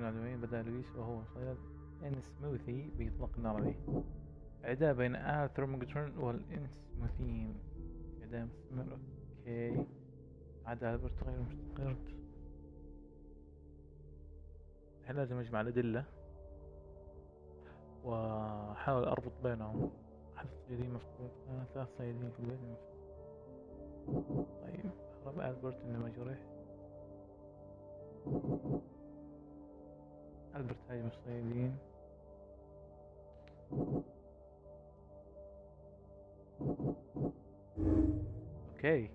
العدوين بدأ لويس وهو صياد إنسموثي بإطلاق النار عليه. عداء بين ثرومجترون والإنسموثيين. عداء مستمر. أوكي. عاد ألبرت غير مستقر. الحين لازم أجمع الأدلة وأحاول أربط بينهم. أحد الصيادين مفقود. 3 صيادين في البيت مفقود. طيب هرب ألبرت إنه مجروح. ألبرت هاجم الصيادين. أوكي.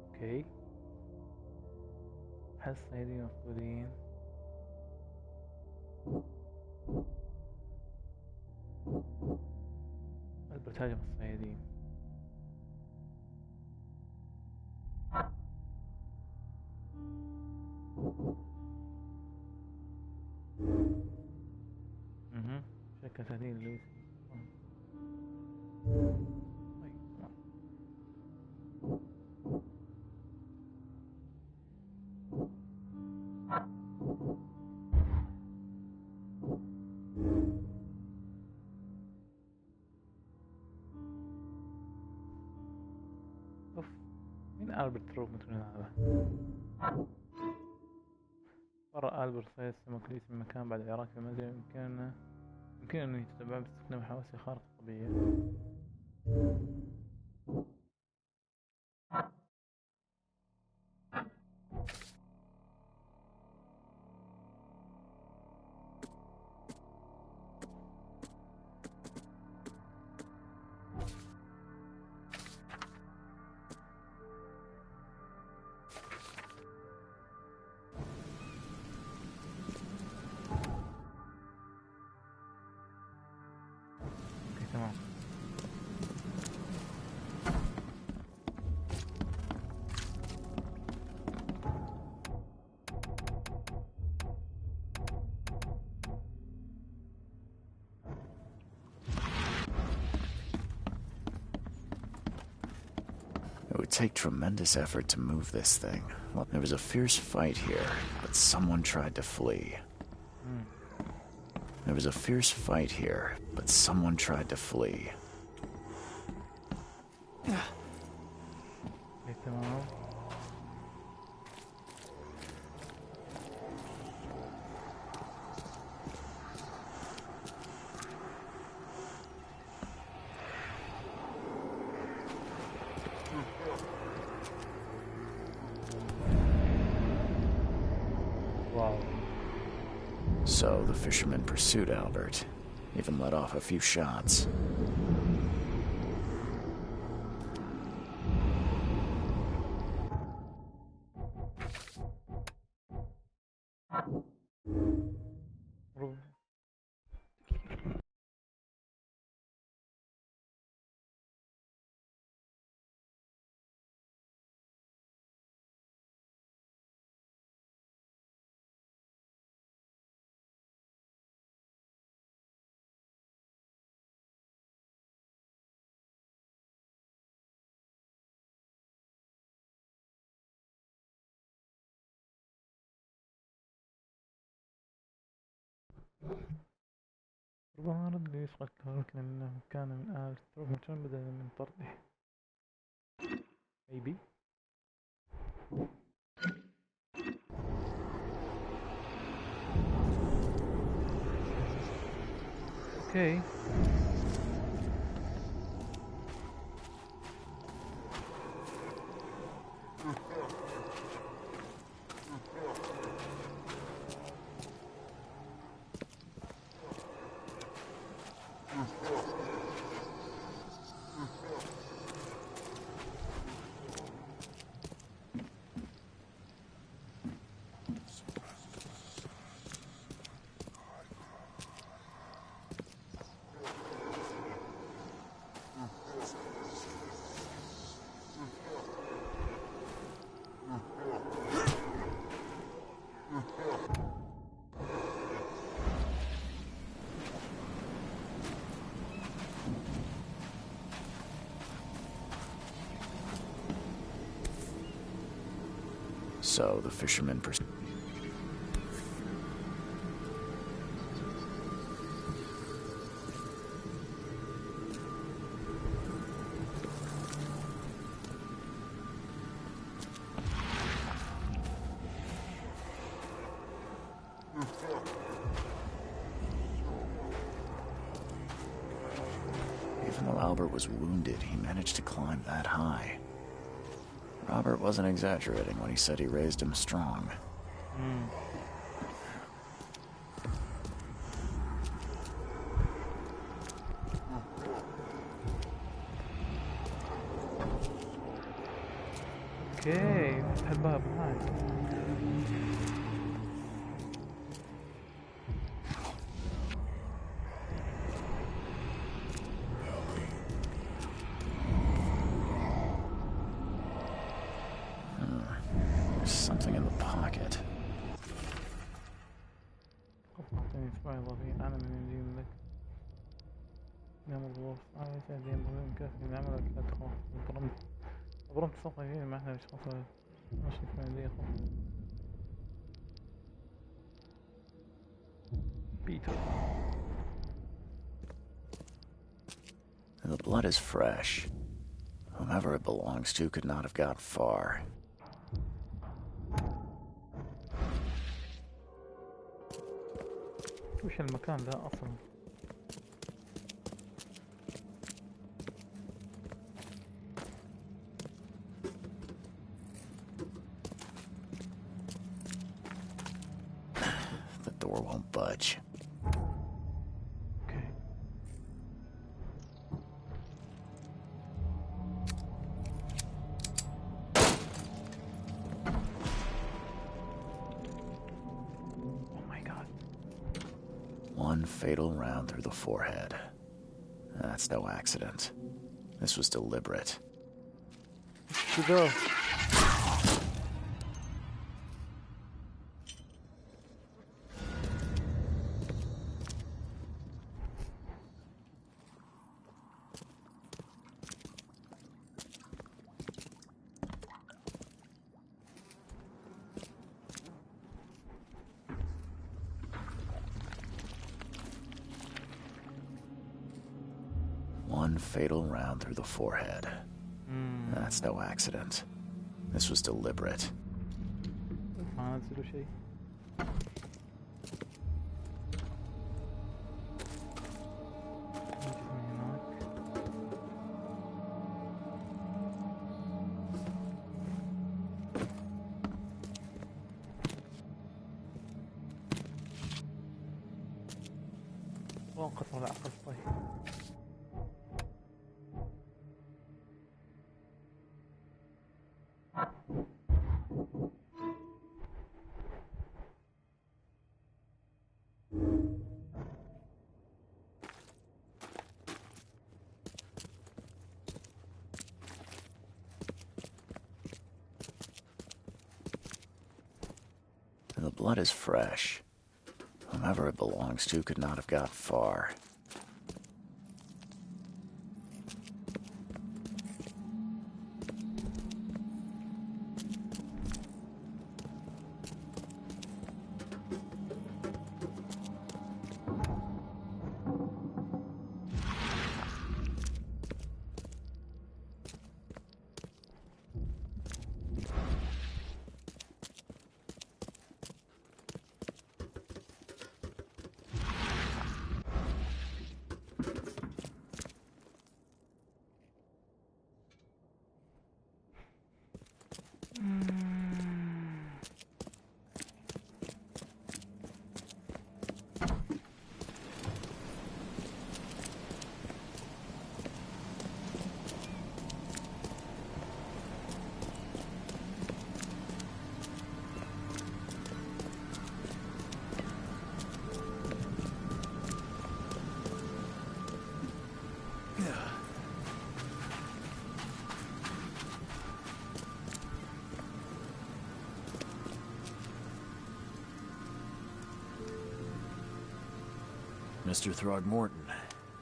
اوكي. أحد الصيادين مفقودين. ألبرت هاجم الصيادين. شكل تهديد لويس. طيب تمام. اوف، مين ألبرت روبنسون هذا؟ فرأى ألبرت صيد سمك ليس من مكان بعد العراق في المنزل. يمكن أن يتتبع باستخدام حواسه خارقة طبيعية. اوكي تمام. It would take tremendous effort to move this thing. Well, there was a fierce fight here, but someone tried to flee. There was a fierce fight here, but someone tried to flee. اوكي تمام. Wow. So the fisherman pursued Albert, even let off a few shots. ربما رد ليسقط لكن إنه كان من آل روبنسون بدلا من طرده. maybe. اوكي. So the fisherman pursued. Even though Albert was wounded, he managed to climb that high. Robert wasn't exaggerating when he said he raised him strong. اوكي فتح الباب هاي. There's something in the pocket. أعطيني إصبع إضافي أنا من يمدين لك. نعم الظروف أنا سأدين ضمن كافي نعملك لا تخاف. برمت صفحة هنا ما احنا مش خاصة ماشي في عندي خاص. بيتر. The blood is fresh. Whomever it belongs to could not have got far. وش المكان ده أصلا؟ The door won't budge. Okay. Oh my God. One fatal round through the forehead. That's no accident. This was deliberate. To go. One fatal round through the forehead. That's no accident. This was deliberate. ما نزلوا شيء. نجي من هناك. وانقطع العقل طيب. The blood is fresh. Whomever it belongs to could not have got far. Mr. Throgmorton,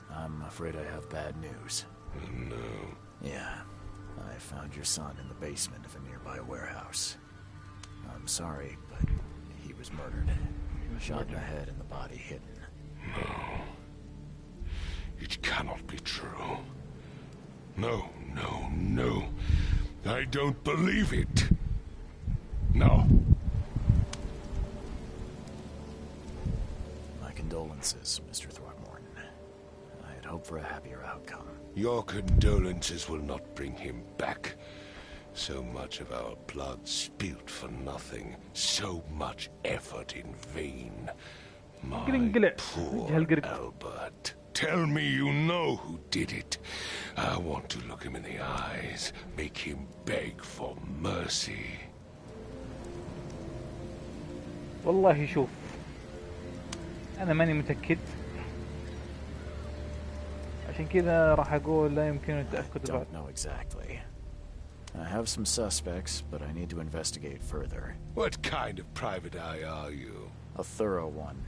I'm afraid I have bad news. No. Yeah, I found your son in the basement of a nearby warehouse. I'm sorry, but he was murdered. Shot in the head and the body hidden. No. It cannot be true. No, no, no. I don't believe it. No. My condolences, Mr. Throckmorton. I had hoped for a happier outcome. Your condolences will not bring him back. So much of our blood spilt for nothing. So much effort in vain. My poor Albert. Tell me you know who did it. I want to look him in the eyes. Make him beg for mercy. والله شوف أنا ماني متأكد عشان كذا راح أقول لا يمكن التأكد بعد. I don't know exactly. I have some suspects, but I need to investigate further. What kind of private eye are you? A thorough one.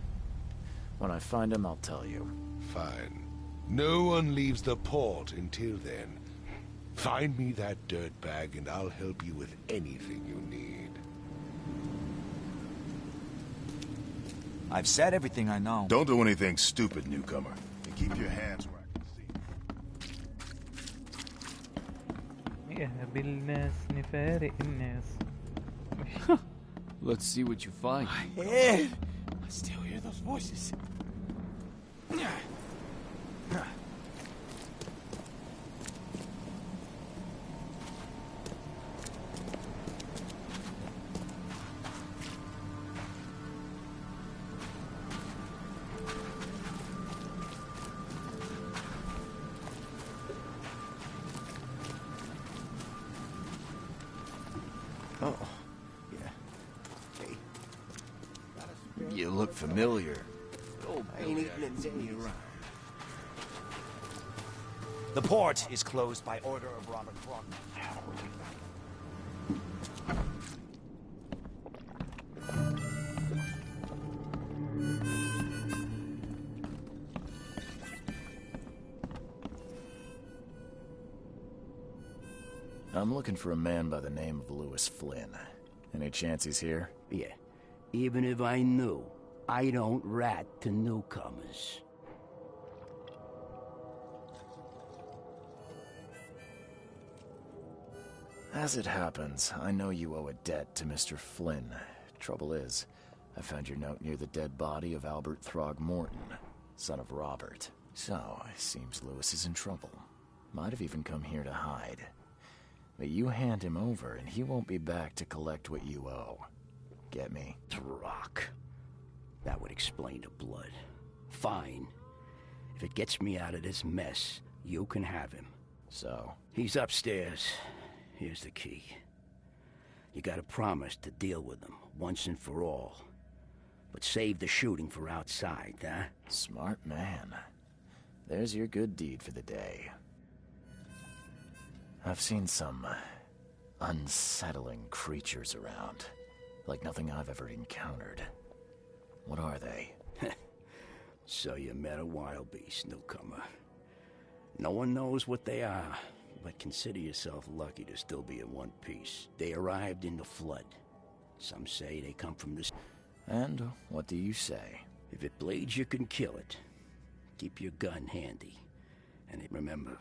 When I find him, I'll tell you. Fine. No one leaves the port until then. Find me that dirtbag and I'll help you with anything you need. I've said everything I know. Don't do anything stupid, newcomer. And keep your hands where I can see. بالناس نفارق الناس. Let's see what you find. My head! I still hear those voices. Oh, yeah. Hey. You look familiar. I ain't eaten in days. The port is closed by order of Robert Throckmorton. I'm looking for a man by the name of Lewis Flynn. Any chance he's here? Yeah. Even if I knew, I don't rat to newcomers. As it happens, I know you owe a debt to Mr. Flynn. Trouble is, I found your note near the dead body of Albert Throgmorton, son of Robert. So, it seems Lewis is in trouble. Might have even come here to hide. But you hand him over and he won't be back to collect what you owe. Get me? Throck. That would explain the blood. Fine. If it gets me out of this mess, you can have him. So? He's upstairs. Here's the key. You gotta promise to deal with him, once and for all. But save the shooting for outside, huh? Smart man. There's your good deed for the day. I've seen some unsettling creatures around. Like nothing I've ever encountered. What are they? So you met a wild beast, newcomer. No one knows what they are, but consider yourself lucky to still be in one piece. They arrived in the flood. Some say they come from this... And what do you say? If it bleeds, you can kill it. Keep your gun handy. And remember,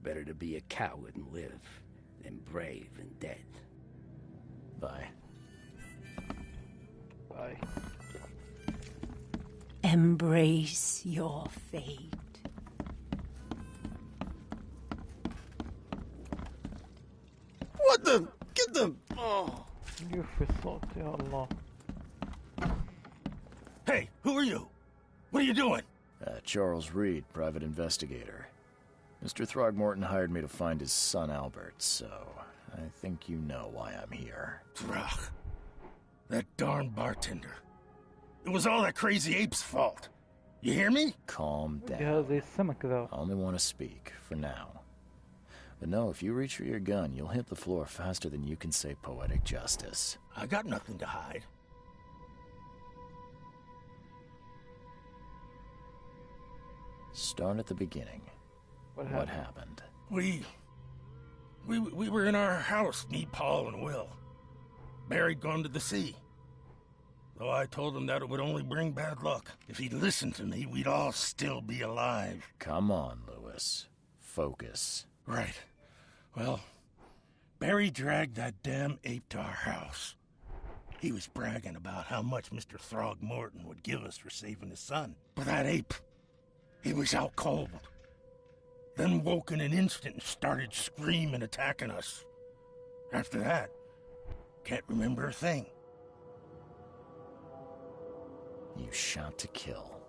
better to be a coward and live than brave and dead. Bye. Bye. Embrace your fate. What the? Get them! Oh. يوفي الصوت يا الله. Hey, who are you? What are you doing? Charles Reed, private investigator. Mr. Throgmorton hired me to find his son Albert, so I think you know why I'm here. Throg. That darn bartender. It was all that crazy ape's fault. You hear me? Calm جهاز down. زي السمك ذا. I only want to speak, for now. But no, if you reach for your gun, you'll hit the floor faster than you can say poetic justice. I got nothing to hide. Start at the beginning. What happened? We were in our house, me, Paul, and Will. Barry'd gone to the sea. Though I told him that it would only bring bad luck. If he'd listened to me, we'd all still be alive. Come on, Lewis. Focus. Right. Well, Barry dragged that damn ape to our house. He was bragging about how much Mr. Throgmorton would give us for saving his son. But that ape, he was out cold. Then woke in an instant and started screaming, attacking us. After that, can't remember a thing. You shot to kill.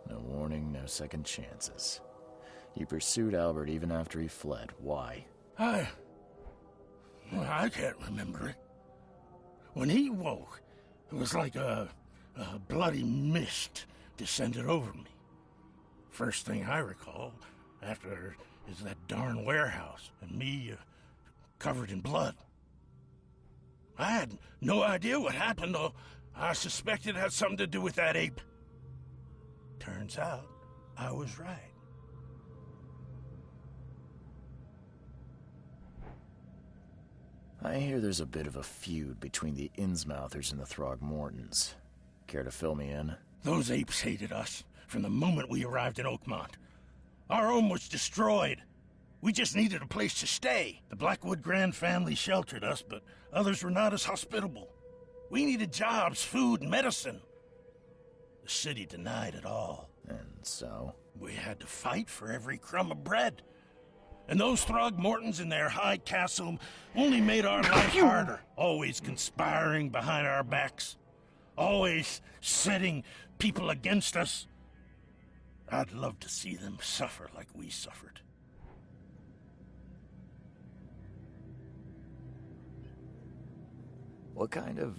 No warning, no second chances. You pursued Albert even after he fled. Why? I can't remember it. When he woke, it was like a bloody mist descended over me. First thing I recall after is that darn warehouse and me covered in blood. I had no idea what happened, though. I suspected it had something to do with that ape. Turns out, I was right. I hear there's a bit of a feud between the Innsmouthers and the Throgmortons. Care to fill me in? Those apes hated us from the moment we arrived in Oakmont. Our home was destroyed. We just needed a place to stay. The Blackwood Grand family sheltered us, but others were not as hospitable. We needed jobs, food, and medicine. The city denied it all. And so? We had to fight for every crumb of bread. And those Throgmortons in their high castle only made our life harder. Always conspiring behind our backs. Always setting people against us. I'd love to see them suffer like we suffered. What kind of...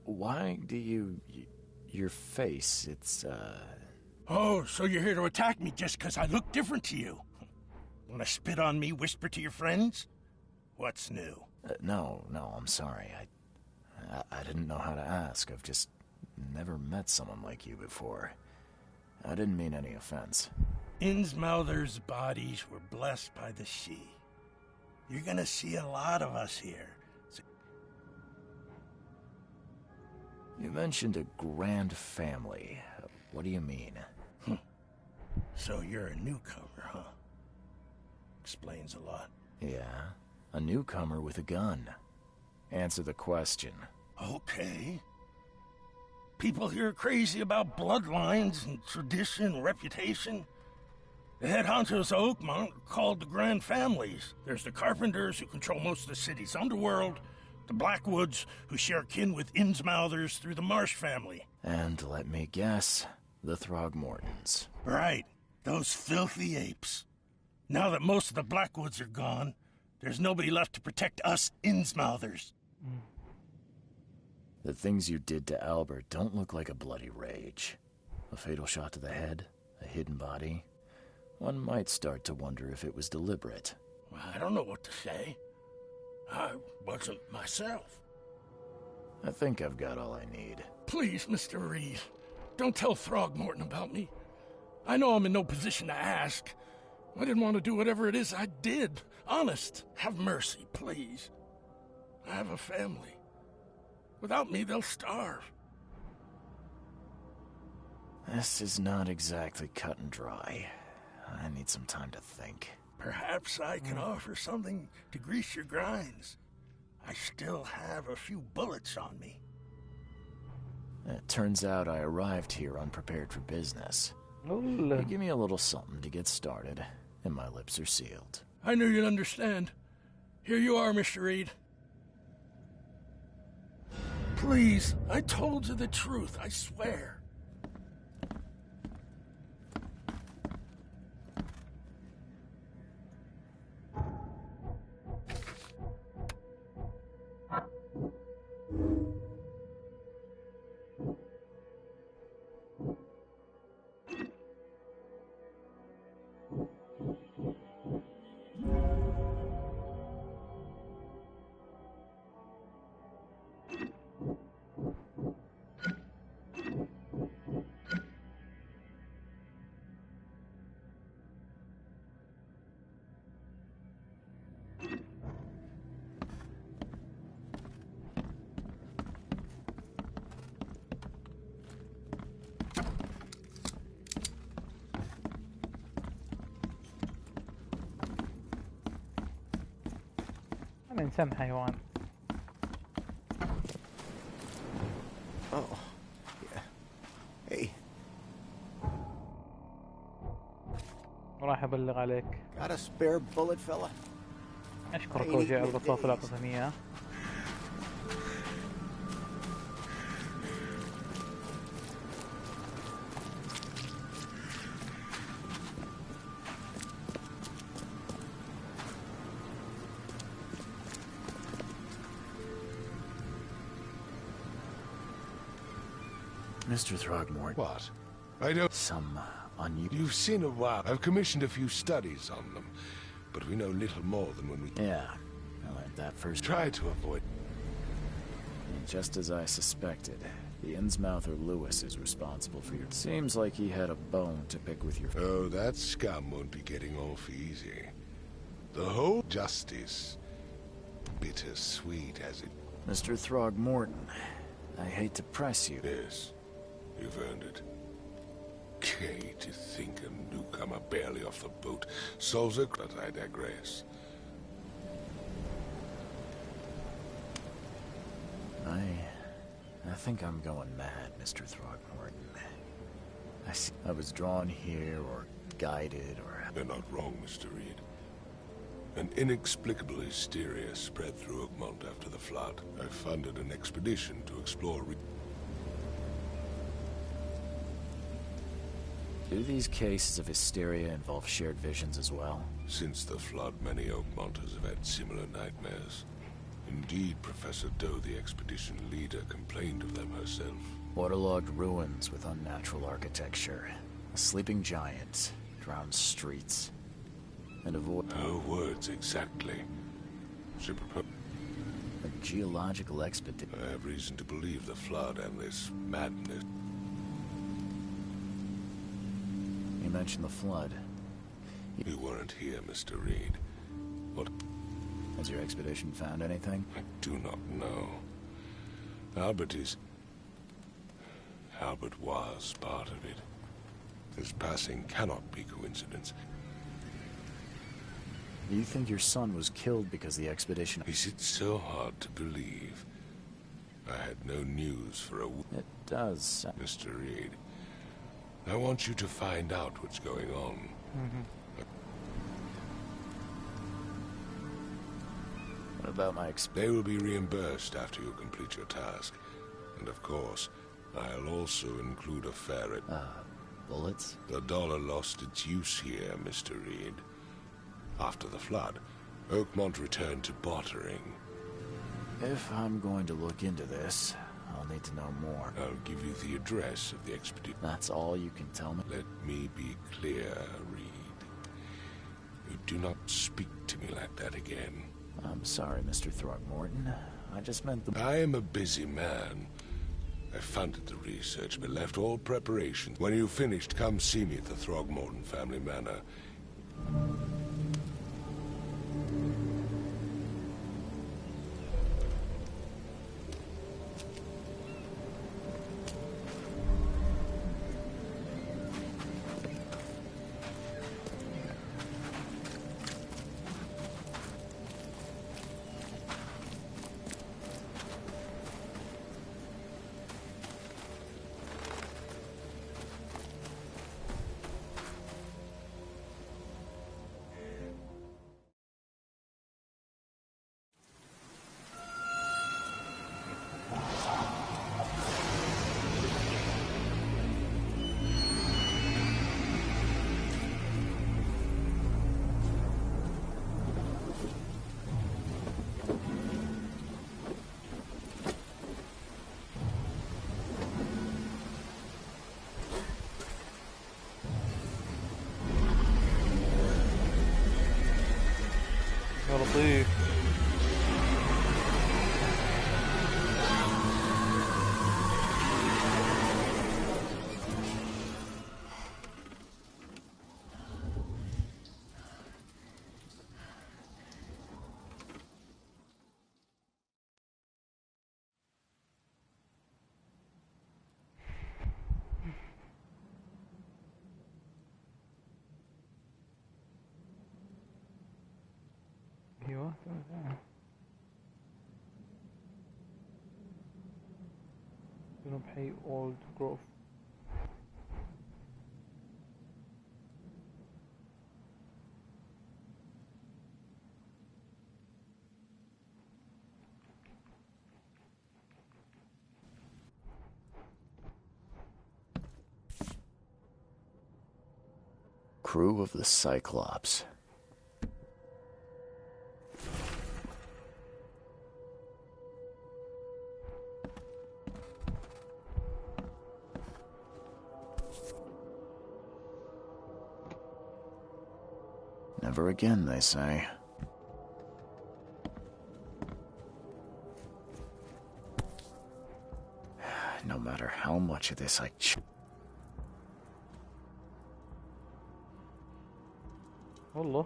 why do you... your face, it's, Oh, so you're here to attack me just because I look different to you? Want to spit on me, whisper to your friends? What's new? No, I'm sorry. I didn't know how to ask. I've just never met someone like you before. I didn't mean any offense. Innsmouthers' bodies were blessed by the sea. You're gonna see a lot of us here. You mentioned a grand family. What do you mean? So you're a newcomer, huh? Explains a lot. Yeah, a newcomer with a gun. Answer the question. Okay. People here are crazy about bloodlines and tradition and reputation. The head honchos of Oakmont are called the Grand Families. There's the Carpenters, who control most of the city's underworld, the Blackwoods, who share kin with Innsmouthers through the Marsh family. And let me guess, the Throgmortons. Right, those filthy apes. Now that most of the Blackwoods are gone, there's nobody left to protect us Innsmouthers. The things you did to Albert don't look like a bloody rage. A fatal shot to the head, a hidden body. One might start to wonder if it was deliberate. I don't know what to say. I wasn't myself. I think I've got all I need. Please, Mr. Reed, don't tell Throgmorton about me. I know I'm in no position to ask. I didn't want to do whatever it is I did. Honest, have mercy, please. I have a family. Without me, they'll starve. This is not exactly cut and dry. I need some time to think. Perhaps I can offer something to grease your grinds. I still have a few bullets on me. It turns out I arrived here unprepared for business. Ooh. Give me a little something to get started, and my lips are sealed. I knew you'd understand. Here you are, Mr. Reed. Please, I told you the truth, I swear. إنسان حيوان. Oh, yeah. Hey, راح أبلغ عليك. got a spare bullet, fella? أشكرك أوجي على الرصاص اللي أعطتني إياه. Mr. Throgmorton. What? I don't... Some unusual... You've seen a while. I've commissioned a few studies on them, but we know little more than when we... Yeah, I learned that first. Try to avoid... Just as I suspected, the Innsmouther Lewis is responsible for your... Seems like he had a bone to pick with your... Oh, that scum won't be getting off easy. The whole justice... bittersweet as it... Mr. Throgmorton, I hate to press you. Yes, you've earned it. Okay, to think a newcomer barely off the boat solves a... But I digress. I think I'm going mad, Mr. Throgmorton. I was drawn here, or guided, or... You're not wrong, Mr. Reed. An inexplicable hysteria spread through Oakmont after the flood. I funded an expedition to explore... Do these cases of hysteria involve shared visions as well? Since the flood, many Oakmonters have had similar nightmares. Indeed, Professor Doe, the expedition leader, complained of them herself. Waterlogged ruins with unnatural architecture. A sleeping giant, drowned streets, and a void... Her words exactly. She proposed... A geological expedition... I have reason to believe the flood and this madness... You mentioned the flood. You weren't here, Mr. Reed. What... Has your expedition found anything? I do not know. Albert was part of it. His passing cannot be coincidence. Do you think your son was killed because the expedition... Is it so hard to believe? I had no news for a... It does... Mr. Reed, I want you to find out what's going on. What about my They will be reimbursed after you complete your task. And of course, I'll also include a ferret. bullets? The dollar lost its use here, Mr. Reed. After the flood, Oakmont returned to bartering. If I'm going to look into this, I'll need to know more. I'll give you the address of the expedition. That's all you can tell me? Let me be clear, Reed. You do not speak to me like that again. I'm sorry, Mr. Throgmorton. I just meant the... I am a busy man. I funded the research, but left all preparations. When you've finished, come see me at the Throgmorton family manor. يا لطيف. ايوه جنوب حي أولد جروف. Crew of the Cyclops. Never again, they say. No matter how much of this I والله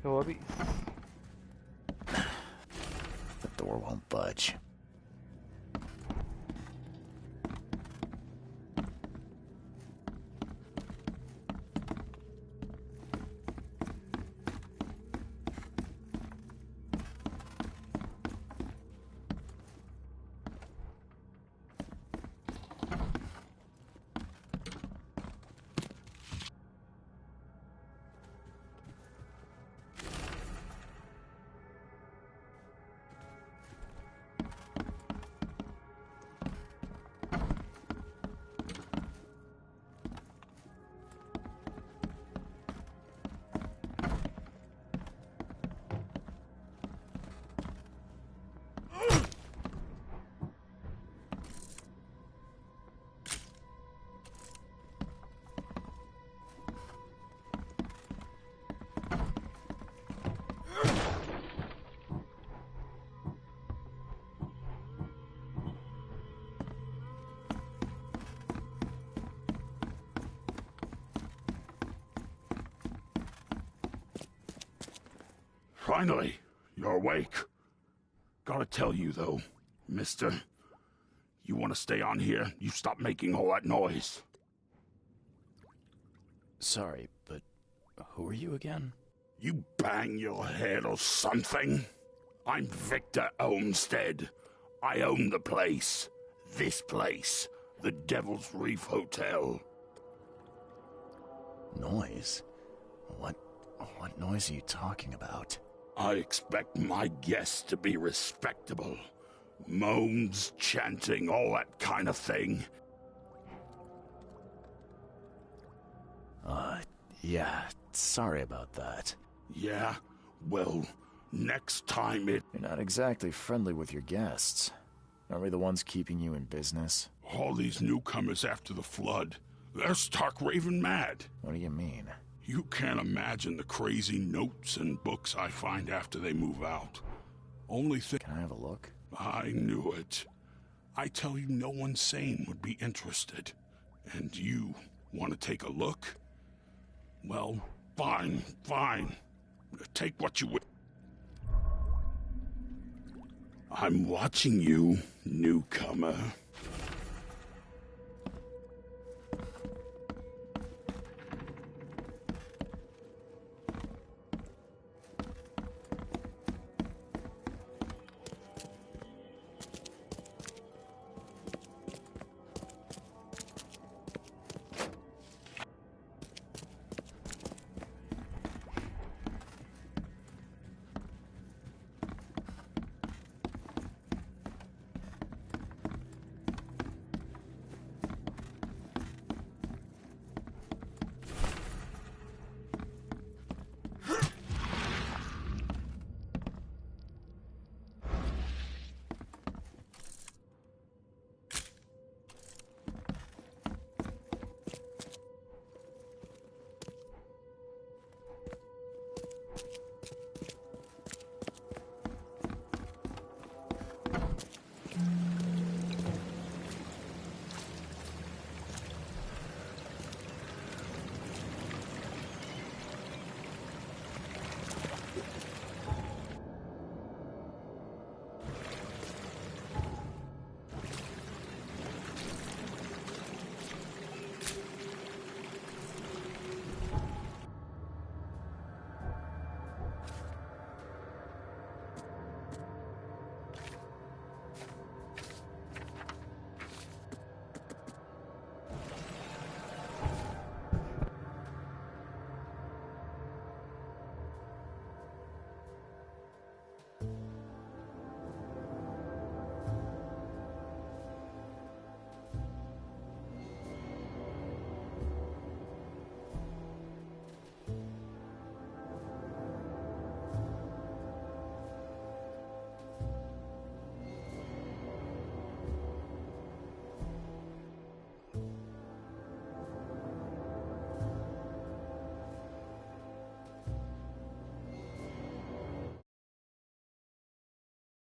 كوابيس. The door won't budge. Finally, you're awake. Gotta tell you, though, mister, you want to stay on here, you stop making all that noise. Sorry, but who are you again? You bang your head or something? I'm Victor Olmsted. I own the place. This place. The Devil's Reef Hotel. Noise? What noise are you talking about? I expect my guests to be respectable. Moans, chanting, all that kind of thing. Yeah, sorry about that. Yeah? Well, next time it... You're not exactly friendly with your guests. Aren't we the ones keeping you in business? All these newcomers after the flood, they're stark raving mad. What do you mean? You can't imagine the crazy notes and books I find after they move out. Only thing... Can I have a look? I knew it. I tell you, no one sane would be interested. And you want to take a look? Well, fine. Take what you will. I'm watching you, newcomer.